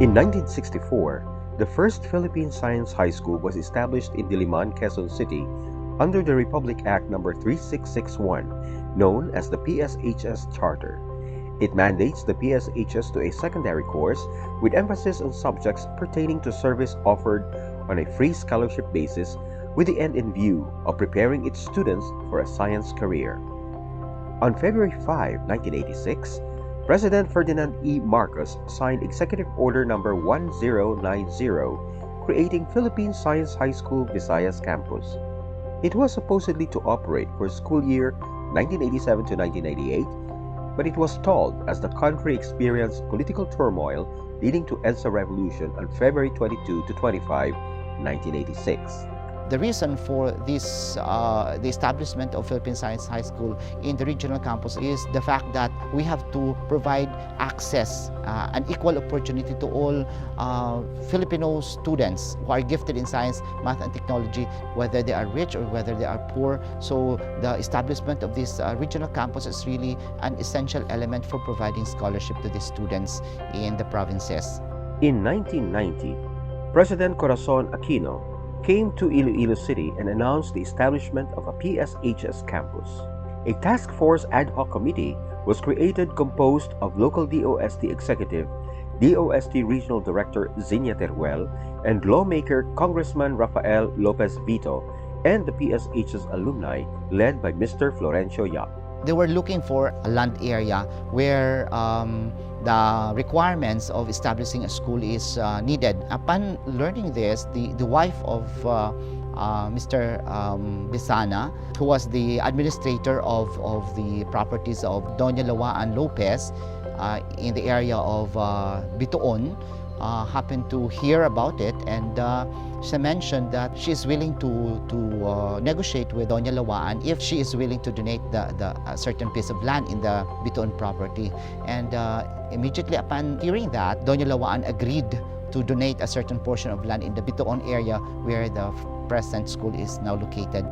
In 1964, the first Philippine Science High School was established in Diliman, Quezon City under the Republic Act No. 3661, known as the PSHS Charter. It mandates the PSHS to a secondary course with emphasis on subjects pertaining to service offered on a free scholarship basis with the end in view of preparing its students for a science career. On February 5, 1986, President Ferdinand E. Marcos signed Executive Order No. 1090, creating Philippine Science High School Visayas Campus. It was supposedly to operate for school year 1987 to 1988, but it was stalled as the country experienced political turmoil leading to EDSA Revolution on February 22 to 25, 1986. The reason for this, the establishment of Philippine Science High School in the regional campus is the fact that we have to provide access and equal opportunity to all Filipino students who are gifted in science, math, and technology, whether they are rich or whether they are poor. So the establishment of this regional campus is really an essential element for providing scholarship to the students in the provinces. In 1990, President Corazon Aquino came to Iloilo City and announced the establishment of a PSHS campus. A task force ad hoc committee was created composed of local DOST executive, DOST Regional Director Zinia Teruel, and lawmaker Congressman Rafael Lopez Vito, and the PSHS alumni led by Mr. Florencio Yap. They were looking for a land area where the requirements of establishing a school is needed. Upon learning this, the wife of Mr. Bisana, who was the administrator of the properties of Doña Lawaan Lopez in the area of Bitoon, happened to hear about it, and she mentioned that she is willing to negotiate with Doña Lawaan if she is willing to donate a certain piece of land in the Bitoon property. And immediately upon hearing that, Doña Lawaan agreed to donate a certain portion of land in the Bitoon area where the present school is now located.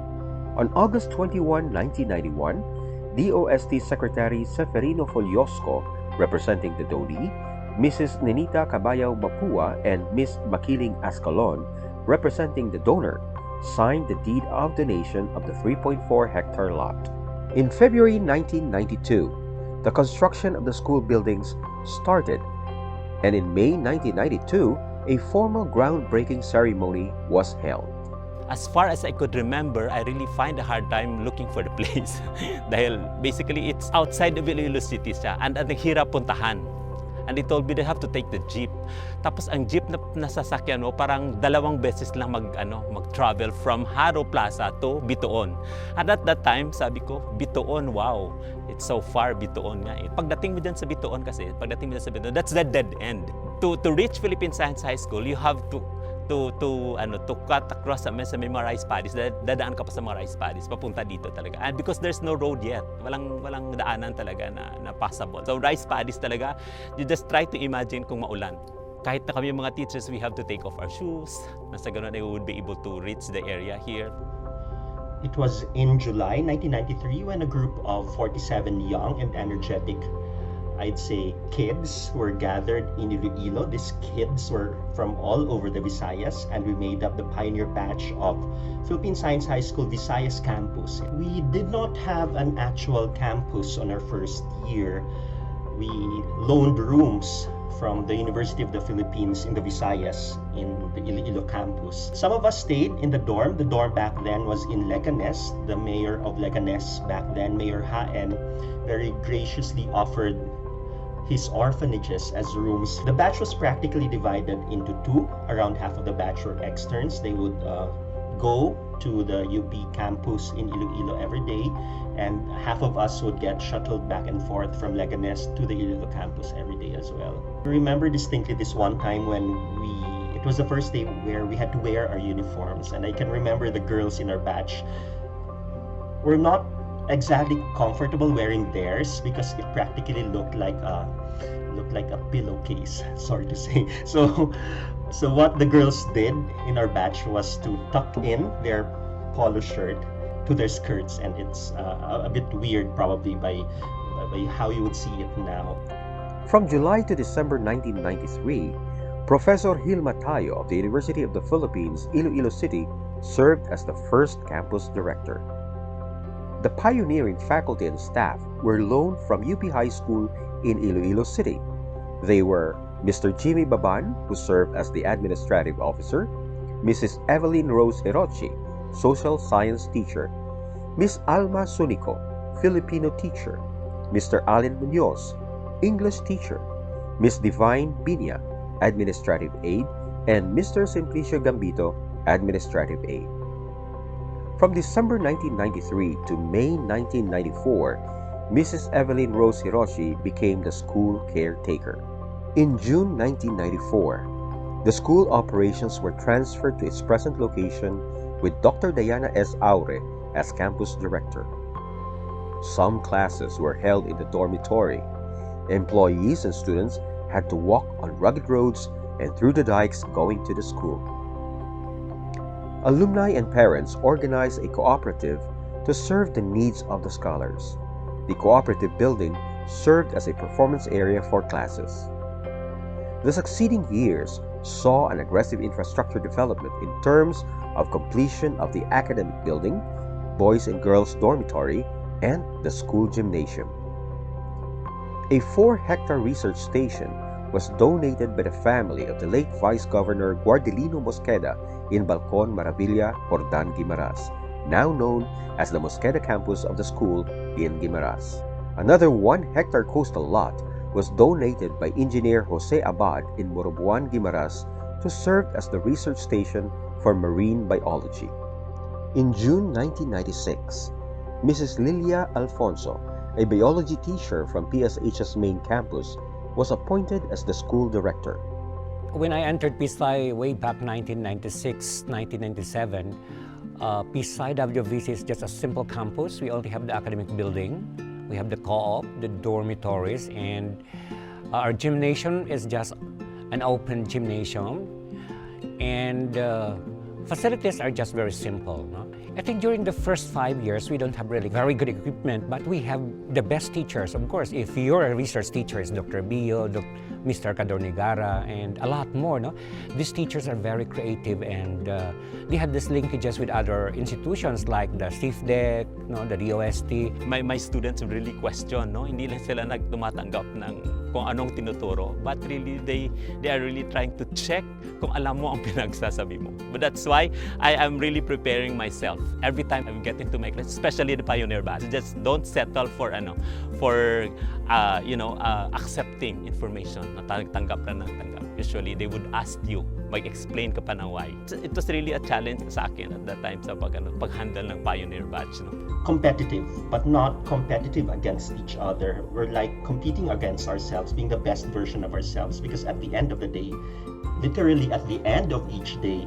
On August 21, 1991, DOST Secretary Seferino Foliosco, representing the donee, Mrs. Nenita Cabayao Mapua, and Ms. Makiling Ascalon, representing the donor, signed the deed of donation of the 3.4-hectare lot. In February 1992, the construction of the school buildings started, and in May 1992, a formal groundbreaking ceremony was held. As far as I could remember, I really find a hard time looking for the place. Dahil basically, it's outside of Iloilo City siya, and ang hirap puntahan. And they told me they have to take the jeep. Tapos ang jeep na nasasakyan mo, parang dalawang beses lang mag-travel from Haro Plaza to Bitoon. And at that time, sabi ko, Bitoon, wow, it's so far, Bitoon nga eh. Pagdating mo dyan sa Bitoon kasi, that's the dead end. To reach Philippine Science High School, you have to cut across sa may mga rice paddies, dadaan ka pa sa mga rice paddies, papunta dito talaga. And because there's no road yet, walang daanan talaga na passable. So rice paddies talaga, you just try to imagine kung maulan. Kahit na kami mga teachers, we have to take off our shoes. Nasa ganun, we would be able to reach the area here. It was in July 1993 when a group of 47 young and energetic, I'd say, kids were gathered in Iloilo. These kids were from all over the Visayas, and we made up the pioneer batch of Philippine Science High School Visayas campus. We did not have an actual campus on our first year. We loaned rooms from the University of the Philippines in the Visayas in the Iloilo campus. Some of us stayed in the dorm. The dorm back then was in Leganes. The mayor of Leganes back then, Mayor Haen, very graciously offered his orphanages as rooms. The batch was practically divided into two. Around half of the batch were externs. They would go to the UP campus in Iloilo every day, and half of us would get shuttled back and forth from Leganes to the Iloilo campus every day as well. I remember distinctly this one time when it was the first day where we had to wear our uniforms, and I can remember the girls in our batch were not exactly comfortable wearing theirs because it practically looked like a pillowcase, sorry to say. So what the girls did in our batch was to tuck in their polo shirt to their skirts, and it's a bit weird probably by how you would see it now. From July to December 1993, Professor Hilma Tayo of the University of the Philippines, Iloilo City, served as the first campus director. The pioneering faculty and staff were loaned from UP High School in Iloilo City. They were Mr. Jimmy Baban, who served as the administrative officer, Mrs. Evelyn Rose Hirochi, social science teacher, Miss Alma Sunico, Filipino teacher, Mr. Allen Munoz, English teacher, Miss Divine Binya, administrative aide, and Mr. Simplicio Gambito, administrative aide. From December 1993 to May 1994, Mrs. Evelyn Rose Hiroshi became the school caretaker. In June 1994, the school operations were transferred to its present location with Dr. Diana S. Aure as campus director. Some classes were held in the dormitory. Employees and students had to walk on rugged roads and through the dikes going to the school. Alumni and parents organized a cooperative to serve the needs of the scholars. The cooperative building served as a performance area for classes. The succeeding years saw an aggressive infrastructure development in terms of completion of the academic building, boys and girls dormitory, and the school gymnasium. A 4-hectare research station was donated by the family of the late Vice Governor Guardelino Mosqueda in Balcon, Maravilla, Jordan, Guimaras, now known as the Mosqueda campus of the school in Guimaras. Another 1-hectare coastal lot was donated by Engineer Jose Abad in Morobuan, Guimaras to serve as the research station for marine biology. In June 1996, Mrs. Lilia Alfonso, a biology teacher from PSH's main campus, was appointed as the school director. When I entered PISAY way back 1996, 1997, PISAY-WVC is just a simple campus. We only have the academic building, we have the co-op, the dormitories, and our gymnasium is just an open gymnasium. And facilities are just very simple. No? I think during the first 5 years, we don't have really very good equipment, but we have the best teachers. Of course, if you're a research teacher, it's Dr. Bio, Mr. Cadornigara, and a lot more. No? These teachers are very creative, and they have these linkages with other institutions like the CIFDEC, no, the DOST. My students really question, no? Hindi lang sila tumatanggap ng kung anong tinuturo, but really they are really trying to check kung alam mo ang pinagsasabi mo. But that's why I am really preparing myself every time I get into my class, especially the pioneer batch. Just don't settle for accepting information na tanggap na ng tanggap. Usually they would ask you, mag-explain ka pa ng why. It was really a challenge sa akin at that time sa pag-handle ng pioneer batch. No? Competitive, but not competitive against each other. We're like competing against ourselves, being the best version of ourselves, because at the end of the day, literally at the end of each day,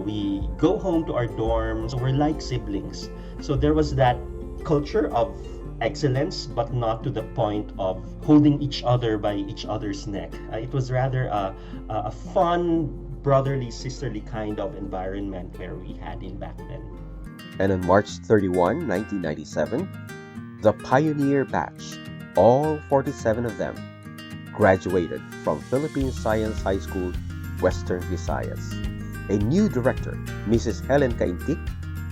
we go home to our dorms. We're like siblings. So there was that culture of excellence, but not to the point of holding each other by each other's neck. It was rather a fun, brotherly, sisterly kind of environment where we had in back then. And on March 31, 1997, the pioneer batch, all 47 of them, graduated from Philippine Science High School, Western Visayas. A new director, Mrs. Helen Caintic,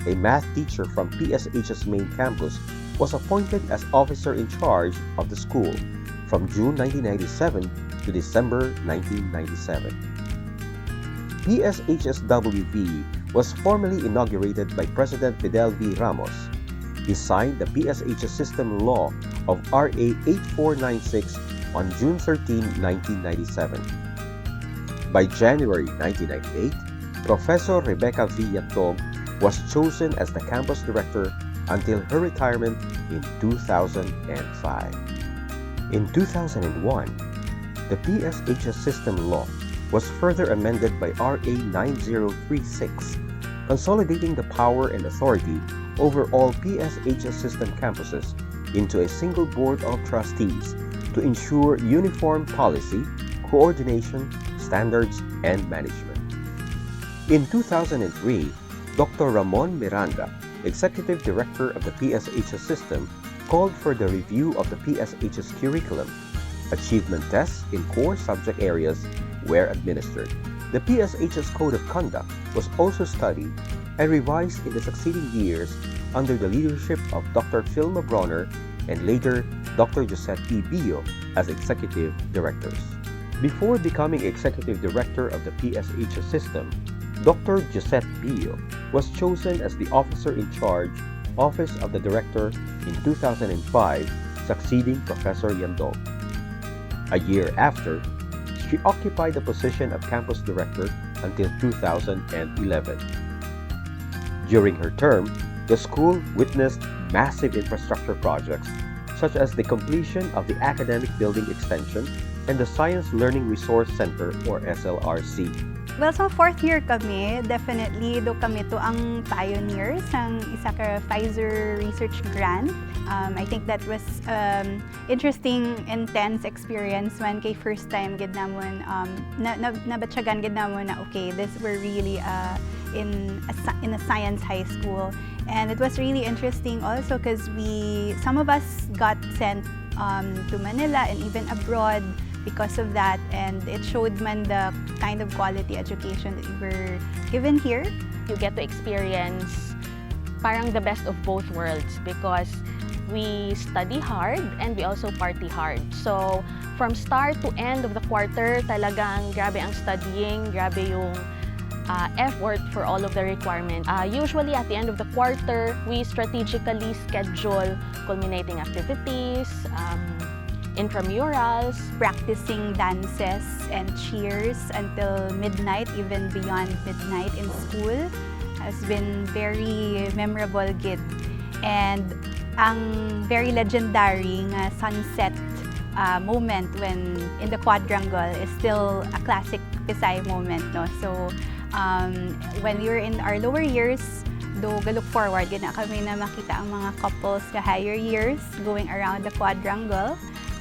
a math teacher from PSH's main campus, was appointed as officer in charge of the school from June 1997 to December 1997. PSHSWV was formally inaugurated by President Fidel V. Ramos. He signed the PSHS System Law of RA 8496 on June 13, 1997. By January 1998, Professor Rebecca Villatog was chosen as the campus director until her retirement in 2005. In 2001, the PSHS System Law was further amended by RA 9036, consolidating the power and authority over all PSHS system campuses into a single board of trustees to ensure uniform policy, coordination, standards, and management. In 2003, Dr. Ramon Miranda, Executive Director of the PSHS system, called for the review of the PSHS curriculum, achievement tests in core subject areas, were administered. The PSHS Code of Conduct was also studied and revised in the succeeding years under the leadership of Dr. Filma Bronner and later Dr. Josette E. Bio as executive directors. Before becoming executive director of the PSHS system, Dr. Josette Bio was chosen as the officer in charge, Office of the Director in 2005, succeeding Professor Yandol. A year after, she occupied the position of campus director until 2011. During her term, the school witnessed massive infrastructure projects such as the completion of the academic building extension and the Science Learning Resource Center or SLRC. Well, so fourth year kami, definitely do kami to ang pioneers ng isa ka Pfizer research grant. I think that was interesting, intense experience when kay first time gid namon nabatyagan gid namon na okay, this we're really in a science high school, and it was really interesting also because some of us got sent to Manila and even abroad because of that, and it showed man the kind of quality education that we were given here. You get to experience parang the best of both worlds because we study hard and we also party hard. So from start to end of the quarter, talagang grabe ang studying, grabe yung effort for all of the requirements. Usually at the end of the quarter, we strategically schedule culminating activities, intramurals, practicing dances and cheers until midnight, even beyond midnight in school, has been very memorable gid. And ang very legendary nga sunset moment when in the quadrangle is still a classic Pisay moment, no? So when we were in our lower years, do look forward gina kami na makita ang mga couples sa higher years going around the quadrangle.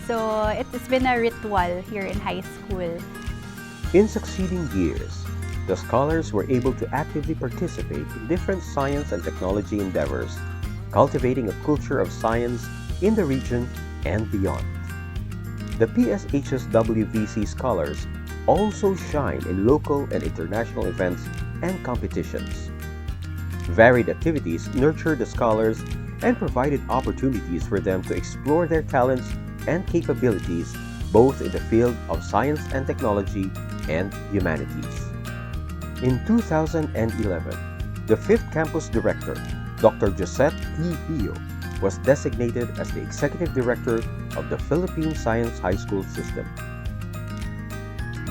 So it's been a ritual here in high school. In succeeding years, the scholars were able to actively participate in different science and technology endeavors, cultivating a culture of science in the region and beyond. The PSHSWVC scholars also shine in local and international events and competitions. Varied activities nurtured the scholars and provided opportunities for them to explore their talents and capabilities both in the field of science and technology and humanities. In 2011, the 5th campus director, Dr. Josette E. Bio, was designated as the executive director of the Philippine Science High School system.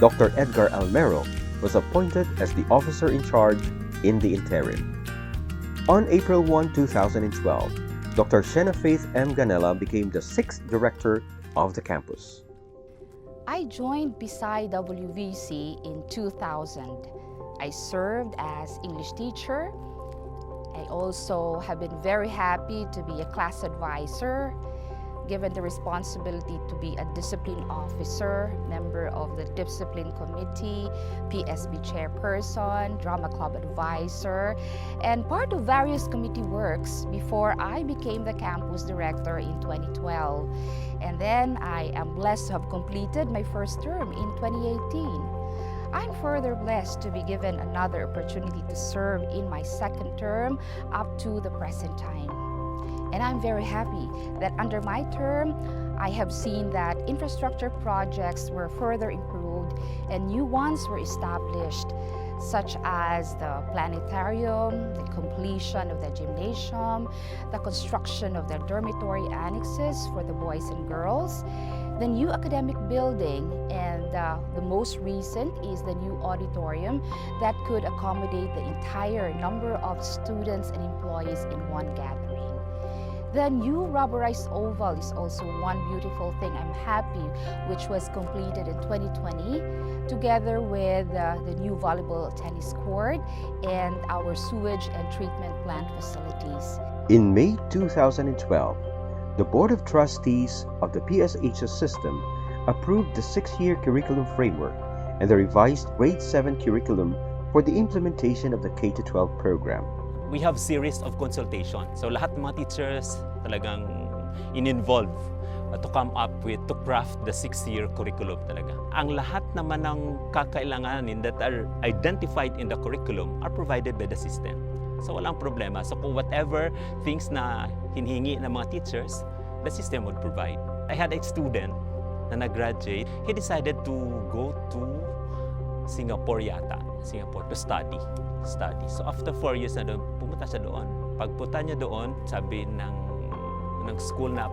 Dr. Edgar Almero was appointed as the officer in charge in the interim. On April 1, 2012, Dr. Shena Faith M. Ganella became the 6th director of the campus. I joined PISAY-WVC in 2000. I served as English teacher. I also have been very happy to be a class advisor, given the responsibility to be a discipline officer, member of the discipline committee, PSB chairperson, drama club advisor, and part of various committee works before I became the campus director in 2012. And then I am blessed to have completed my first term in 2018. I'm further blessed to be given another opportunity to serve in my second term up to the present time. And I'm very happy that under my term, I have seen that infrastructure projects were further improved and new ones were established, such as the planetarium, the completion of the gymnasium, the construction of the dormitory annexes for the boys and girls, the new academic building, and the most recent is the new auditorium that could accommodate the entire number of students and employees in one gathering. The new rubberized oval is also one beautiful thing I'm happy, which was completed in 2020, together with the new volleyball tennis court and our sewage and treatment plant facilities. In May 2012, the Board of Trustees of the PSHS system approved the 6-year curriculum framework and the revised Grade 7 curriculum for the implementation of the K-12 program. We have series of consultation. So lahat ng mga teachers talagang in-involve to come up with, to craft the 6-year curriculum talaga. Ang lahat naman ng kakailanganin that are identified in the curriculum are provided by the system. So walang problema. So kung whatever things na hinihingi ng mga teachers, the system would provide. I had a student na nag-graduate. He decided to go to Singapore to study. So after 4 years na doon, pumunta siya doon. Pagpunta niya doon, sabi ng school na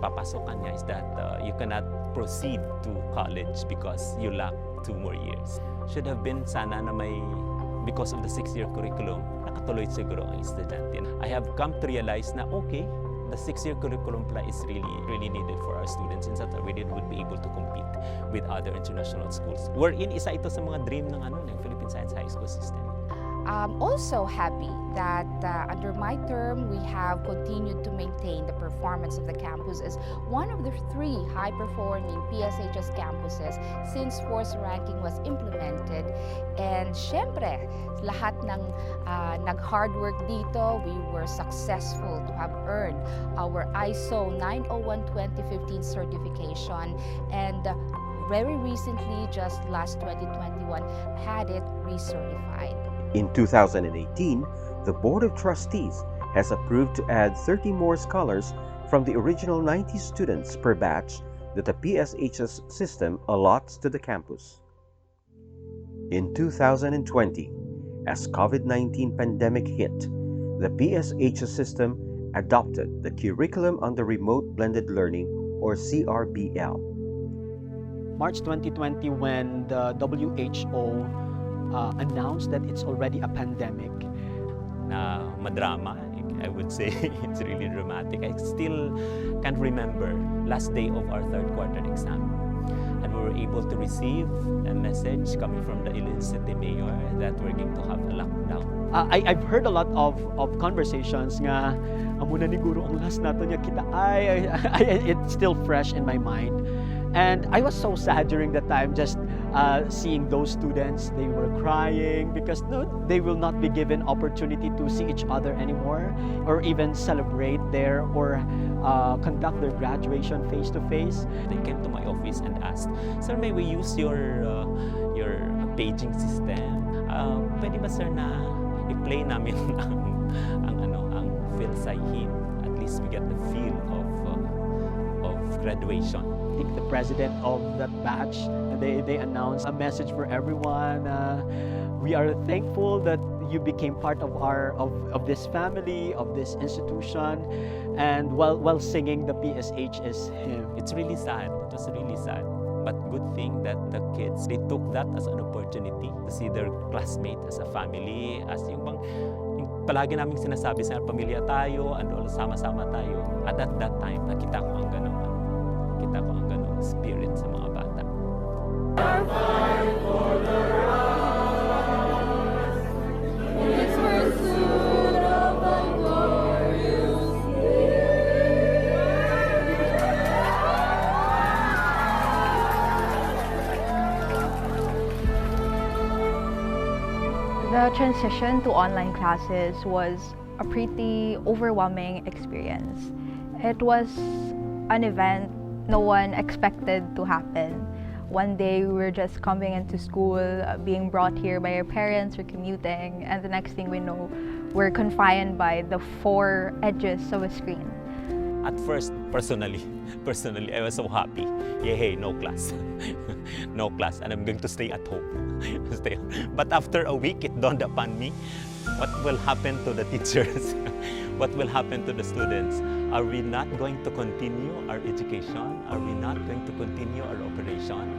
papasokan niya is that you cannot proceed to college because you lack 2 more years. Should have been sana na may, because of the 6-year curriculum, nakatuloy siguro ang estudyante. I have come to realize na okay, the 6-year curriculum is really needed for our students in that we would be able to compete with other international schools. Wherein isa ito sa mga dream ng Philippine Science High School system. I'm also happy that under my term, we have continued to maintain the performance of the campus as one of the 3 high-performing PSHS campuses since force ranking was implemented. And syempre, lahat ng nag-hard work dito, we were successful to have earned our ISO 901-2015 certification, and very recently, just last 2021, had it recertified. In 2018, the Board of Trustees has approved to add 30 more scholars from the original 90 students per batch that the PSHS system allots to the campus. In 2020, as COVID-19 pandemic hit, the PSHS system adopted the Curriculum under Remote Blended Learning, or CRBL. March 2020, when the WHO announced that it's already a pandemic. Na madrama, I would say. It's really dramatic. I still can't remember last day of our 3rd quarter exam. And we were able to receive a message coming from the Iloilo City Mayor that we're going to have a lockdown. I've heard a lot of conversations nga, amuna ni Guru ang last nato niya kita. It's still fresh in my mind. And I was so sad during that time, just seeing those students. They were crying because they will not be given opportunity to see each other anymore, or even celebrate there, or conduct their graduation face-to-face. They came to my office and asked, "Sir, may we use your paging system? Pwede ba, sir, na i-play namin ang PSY hymn? At least we get the feel of graduation." I think the president of that batch, they announced a message for everyone. We are thankful that you became part of this family, of this institution, and while singing the PSHS hymn. It's really sad. It was really sad. But good thing that the kids, they took that as an opportunity to see their classmate as a family, as yung palagi naming sinasabi sa pamilya tayo, and all sama-sama tayo. At that time, nakita ko ang ganong spirit sa mga bata. The transition to online classes was a pretty overwhelming experience. It was an event no one expected to happen. One day we were just coming into school, being brought here by our parents or commuting, and the next thing we know, we're confined by the 4 edges of a screen. At first, personally, I was so happy. Yay, no class. No class, and I'm going to stay at home. But after a week, it dawned upon me, what will happen to the teachers? What will happen to the students? Are we not going to continue our education? Are we not going to continue our operation?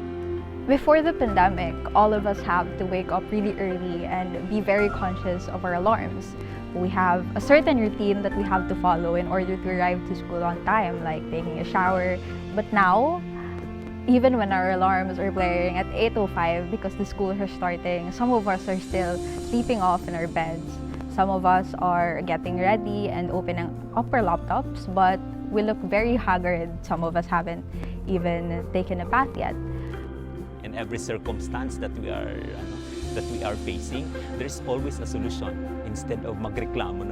Before the pandemic, all of us have to wake up really early and be very conscious of our alarms. We have a certain routine that we have to follow in order to arrive to school on time, like taking a shower. But now, even when our alarms are blaring at 8:05 because the school is starting, some of us are still sleeping off in our beds. Some of us are getting ready and opening up our laptops, but we look very haggard. Some of us haven't even taken a bath yet. In every circumstance that we are facing, there's always a solution. Instead of magreklamo,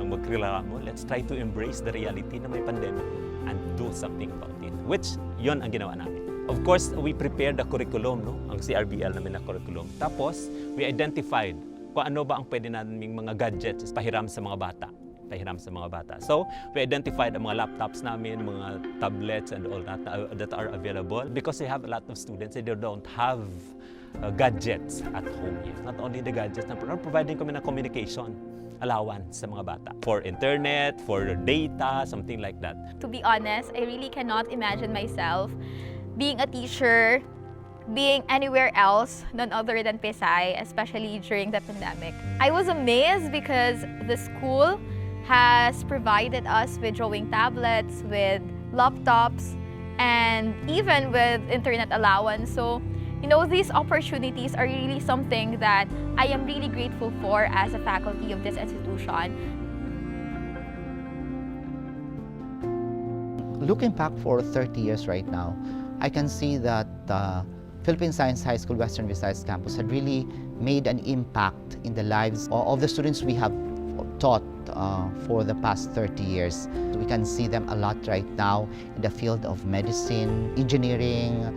let's try to embrace the reality na may pandemic and do something about it, which Yon ang ginawa namin. Of course, we prepared the curriculum, no? Ang CRBL namin na curriculum. Tapos, we identified kung ano ba ang pwede naming mga gadgets pahiram sa mga bata. So, we identified ang mga laptops namin, mga tablets and all that are available because we have a lot of students that they don't have gadgets at home yet. Not only the gadgets, providing kami ng communication allowance sa mga bata for internet, for data, something like that. To be honest, I really cannot imagine myself being a teacher, being anywhere else none other than PISAY, especially during the pandemic. I was amazed because the school has provided us with drawing tablets, with laptops, and even with internet allowance. So, you know, these opportunities are really something that I am really grateful for as a faculty of this institution. Looking back for 30 years right now, I can see that the Philippine Science High School Western Visayas campus had really made an impact in the lives of the students we have taught for the past 30 years. We can see them a lot right now in the field of medicine, engineering,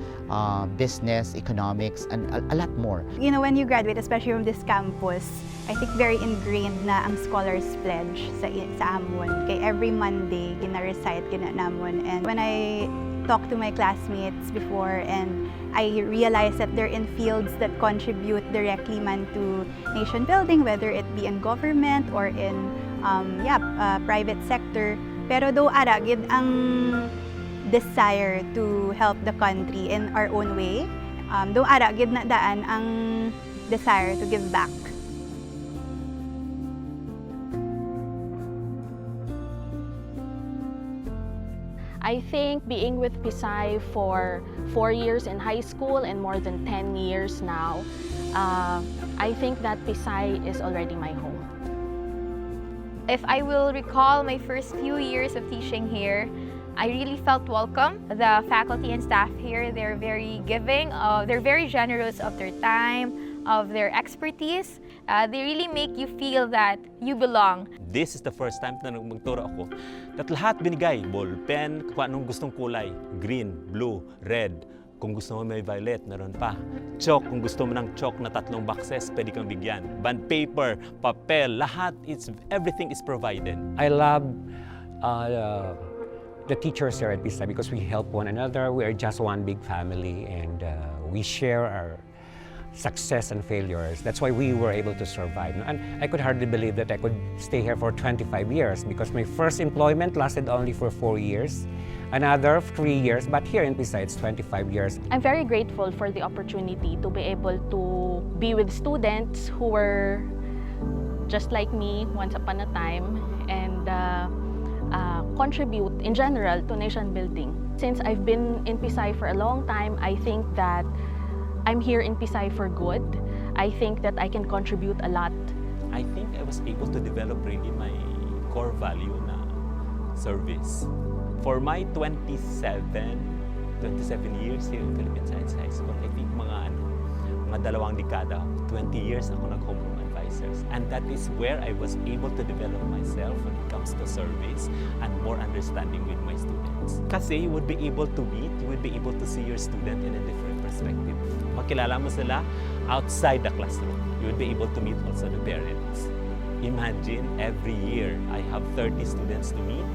business, economics, and a lot more. You know, when you graduate, especially from this campus, I think very ingrained na ang Scholar's Pledge sa Amon. Kay every Monday, gina-recite namon. And when I talk to my classmates before and I realize that they're in fields that contribute directly man to nation building, whether it be in government or in private sector. Pero though ara gid ang desire to help the country in our own way, though ara gid na daan ang desire to give back. I think being with PISAY for 4 years in high school and more than 10 years now, I think that PISAY is already my home. If I will recall my first few years of teaching here, I really felt welcome. The faculty and staff here, they're very giving, they're very generous of their time, of their expertise. They really make you feel that you belong. This is the first time na magturo ako that lahat binigay. Ball pen, kung anong gustong kulay. Green, blue, red. Kung gusto mo may violet, naroon pa. Chalk, kung gusto mo ng chalk na 3 boxes, pwede kang bigyan. Band paper, papel, lahat, everything is provided. I love the teachers here at PISAY because we help one another. We are just one big family and we share our success and failures. That's why we were able to survive. And I could hardly believe that I could stay here for 25 years because my first employment lasted only for 4 years, another 3 years, but here in PISAY it's 25 years. I'm very grateful for the opportunity to be able to be with students who were just like me once upon a time and contribute in general to nation building. Since I've been in PISAY for a long time, I think that I'm here in PISAY for good. I think that I can contribute a lot. I think I was able to develop really my core value na service. For my 27 years here in Philippine Science High School, I think mga 2 dekada, 20 years ako nag-homeroom advisors. And that is where I was able to develop myself when it comes to service and more understanding with my students. Kasi you would be able to meet, you would be able to see your student in a different perspective. Makilala mo sila outside the classroom. You would be able to meet also the parents. Imagine every year I have 30 students to meet.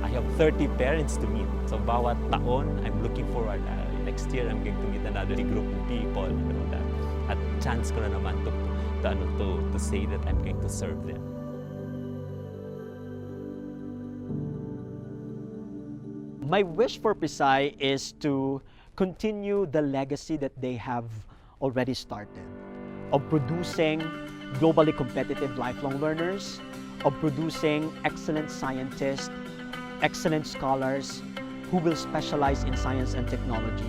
I have 30 parents to meet. So bawat taon, I'm looking forward. Next year, I'm going to meet another group of people. At chance ko na naman to say that I'm going to serve them. My wish for PISAY is to continue the legacy that they have already started of producing globally competitive lifelong learners, of producing excellent scientists, excellent scholars who will specialize in science and technology.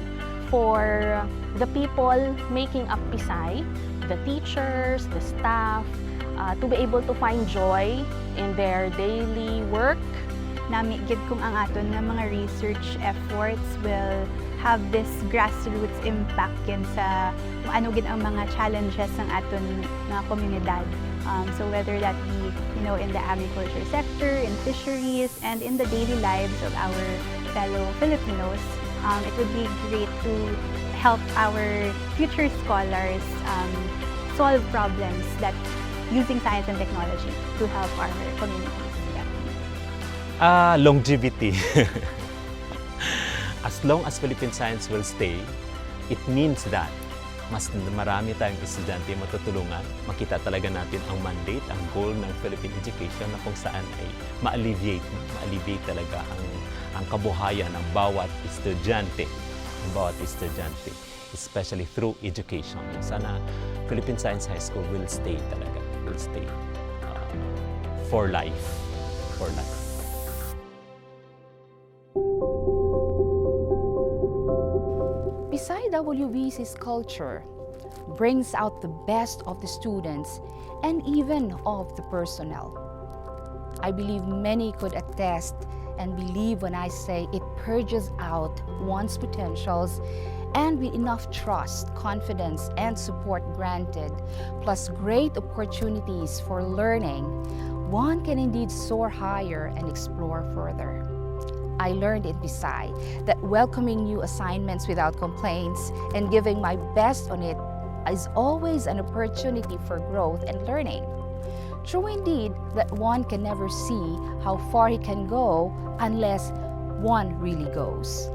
For the people making up PISAY, the teachers, the staff, to be able to find joy in their daily work. Namigid kung ang aton nga mga research efforts will have this grassroots impact yan sa kung ano gid ang mga challenges ng aton mga komunidad. So whether that be, in the agriculture sector, in fisheries, and in the daily lives of our fellow Filipinos, It would be great to help our future scholars solve problems that using science and technology to help our communities. Longevity. As long as Philippine science will stay, it means that mas marami tayong estudyante matutulungan. Makita talaga natin ang mandate, ang goal ng Philippine education na kung saan ay ma-alleviate talaga ang kabuhayan ng bawat estudyante, especially through education. Sana Philippine Science High School will stay talaga, for life. PISAY-WVC's culture brings out the best of the students and even of the personnel. I believe many could attest and believe when I say it purges out one's potentials, and with enough trust, confidence, and support granted, plus great opportunities for learning, one can indeed soar higher and explore further. I learned in PISAY that welcoming new assignments without complaints and giving my best on it is always an opportunity for growth and learning. True indeed that one can never see how far he can go unless one really goes.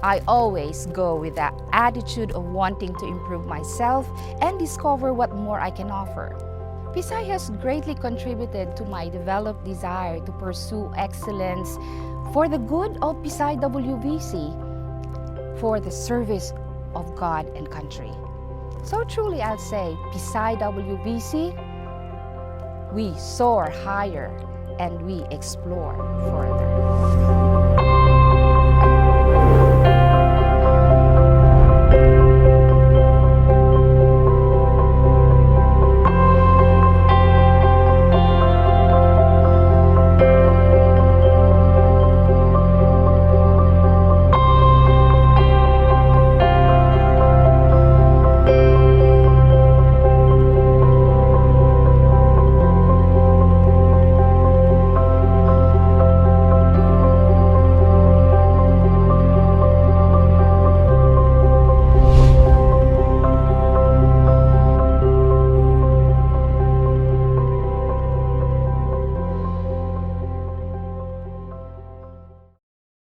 I always go with that attitude of wanting to improve myself and discover what more I can offer. PISAY has greatly contributed to my developed desire to pursue excellence for the good of PISAY-WVC, for the service of God and country. So truly I'll say, PISAY-WVC, we soar higher and we explore further.